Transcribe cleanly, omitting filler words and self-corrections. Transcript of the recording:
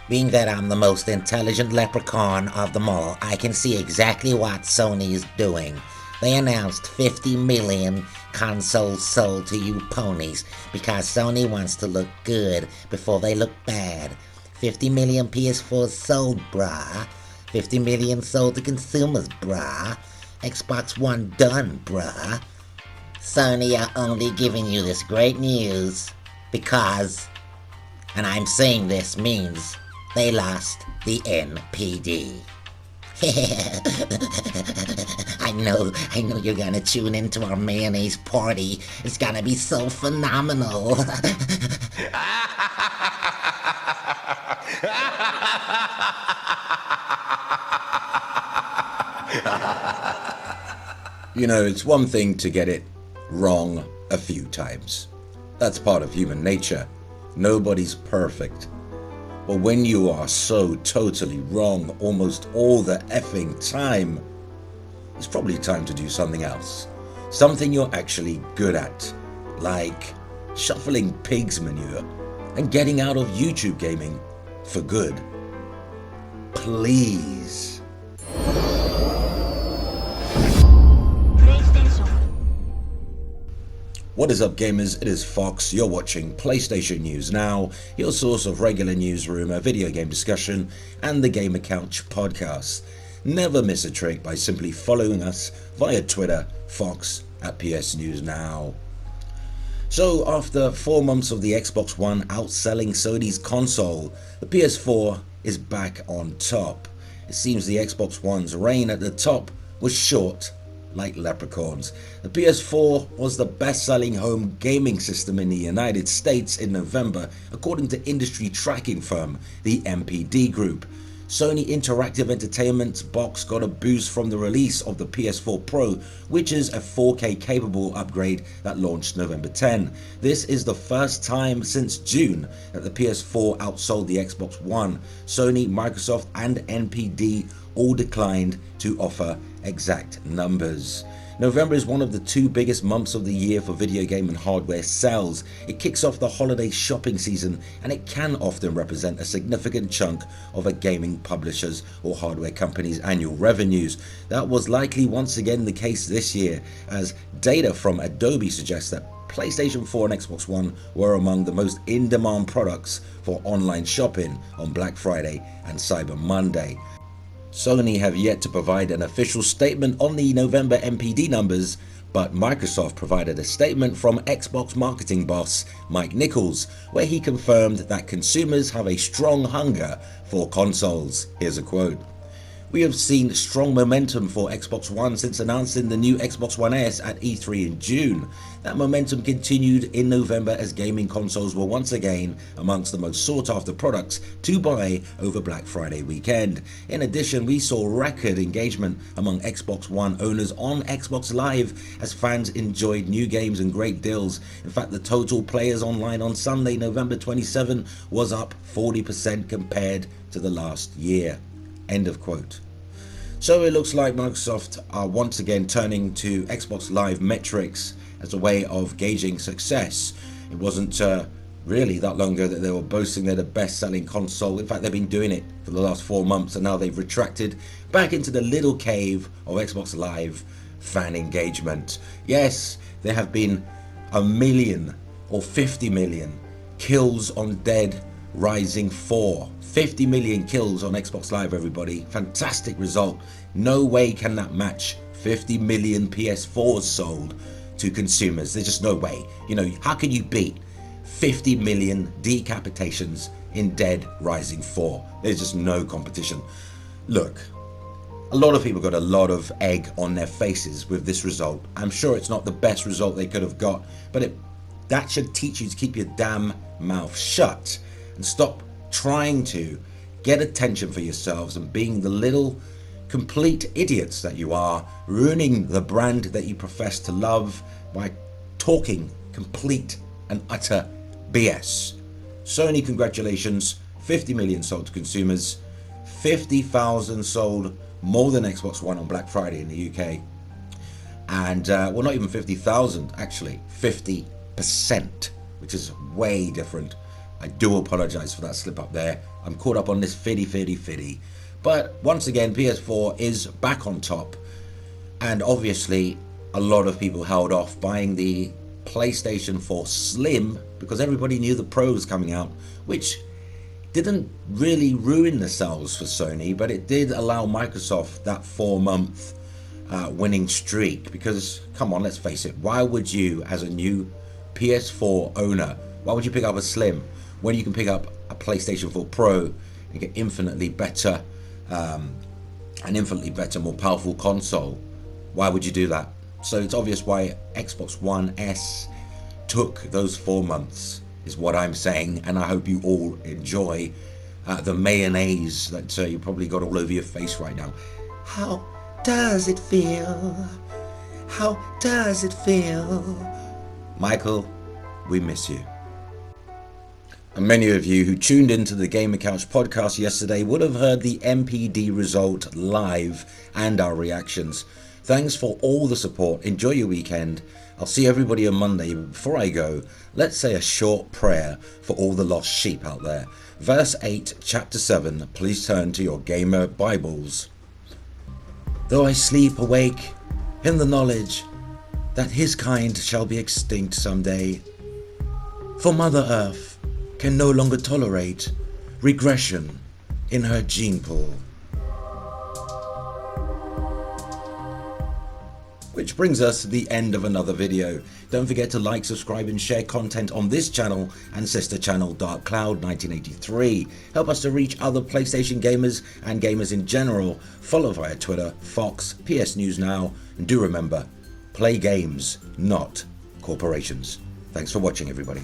Being that I'm the most intelligent leprechaun of them all, I can see exactly what Sony is doing. They announced 50 million consoles sold to you ponies because Sony wants to look good before they look bad. 50 million PS4s sold, brah. 50 million sold to consumers, brah. Xbox One done, brah. Sony are only giving you this great news because, and I'm saying this means, they lost the NPD. I know you're gonna tune into our mayonnaise party. It's gonna be so phenomenal. You know, it's one thing to get it wrong a few times. That's part of human nature. Nobody's perfect. But when you are so totally wrong almost all the effing time, it's probably time to do something else. Something you're actually good at, like shuffling pig's manure and getting out of YouTube gaming for good. Please. What is up, gamers? It is Fox. You're watching PlayStation News Now, your source of regular news rumor, video game discussion, and the Gamer Couch podcast. Never miss a trick by simply following us via Twitter, Fox at PS News Now. So, after 4 months of the Xbox One outselling Sony's console, the PS4 is back on top. It seems the Xbox One's reign at the top was short, like leprechauns. The PS4 was the best-selling home gaming system in the United States in November, according to industry tracking firm the NPD Group. Sony Interactive Entertainment's box got a boost from the release of the PS4 Pro, which is a 4K capable upgrade that launched November 10. This is the first time since June that the PS4 outsold the Xbox One. Sony, Microsoft, and NPD all declined to offer exact numbers. November is one of the two biggest months of the year for video game and hardware sales. It kicks off the holiday shopping season, and it can often represent a significant chunk of a gaming publisher's or hardware company's annual revenues. That was likely once again the case this year, as data from Adobe suggests that PlayStation 4 and Xbox One were among the most in-demand products for online shopping on Black Friday and Cyber Monday. Sony have yet to provide an official statement on the November NPD numbers, but Microsoft provided a statement from Xbox marketing boss Mike Nichols, where he confirmed that consumers have a strong hunger for consoles. Here's a quote. "We have seen strong momentum for Xbox One since announcing the new Xbox One S at E3 in June. That momentum continued in November as gaming consoles were once again amongst the most sought after products to buy over Black Friday weekend. In addition, we saw record engagement among Xbox One owners on Xbox Live as fans enjoyed new games and great deals. In fact, the total players online on Sunday, November 27 was up 40% compared to the last year." End of quote. So it looks like Microsoft are once again turning to Xbox Live metrics as a way of gauging success. It wasn't really that long ago that they were boasting they're the best-selling console. In fact, they've been doing it for the last 4 months, and now they've retracted back into the little cave of Xbox Live fan engagement. Yes, there have been 1 million or 50 million kills on Dead Rising 4. 50 million kills on Xbox Live, everybody. Fantastic result. No way can that match 50 million PS4s sold to consumers. There's just no way. You know, how can you beat 50 million decapitations in Dead Rising 4? There's just no competition. Look, a lot of people got a lot of egg on their faces with this result. I'm sure it's not the best result they could have got, but that should teach you to keep your damn mouth shut and stop trying to get attention for yourselves and being the little complete idiots that you are, ruining the brand that you profess to love by talking complete and utter BS. Sony, congratulations, 50 million sold to consumers, 50,000 sold more than Xbox One on Black Friday in the UK, and well, not even 50,000 actually, 50%, which is way different. I do apologise for that slip up there. I'm caught up on this fiddy. But once again, PS4 is back on top. And obviously, a lot of people held off buying the PlayStation 4 Slim because everybody knew the Pro was coming out, which didn't really ruin the sales for Sony, but it did allow Microsoft that 4-month winning streak. Because, come on, let's face it, why would you, as a new PS4 owner, why would you pick up a Slim when you can pick up a PlayStation 4 Pro and get infinitely better, more powerful console? Why would you do that? So it's obvious why Xbox One S took those 4 months, is what I'm saying, and I hope you all enjoy the mayonnaise that you probably got all over your face right now. How does it feel? How does it feel? Michael, we miss you. And many of you who tuned into the Gamer Couch podcast yesterday would have heard the NPD result live and our reactions. Thanks for all the support. Enjoy your weekend. I'll see everybody on Monday. But before I go, let's say a short prayer for all the lost sheep out there. Verse 8, chapter 7. Please turn to your gamer Bibles. Though I sleep awake in the knowledge that his kind shall be extinct someday, for Mother Earth can no longer tolerate regression in her gene pool. Which brings us to the end of another video. Don't forget to like, subscribe and share content on this channel and sister channel Dark Cloud 1983. Help us to reach other PlayStation gamers and gamers in general. Follow via Twitter, Fox, PS News Now, and do remember, play games, not corporations. Thanks for watching, everybody.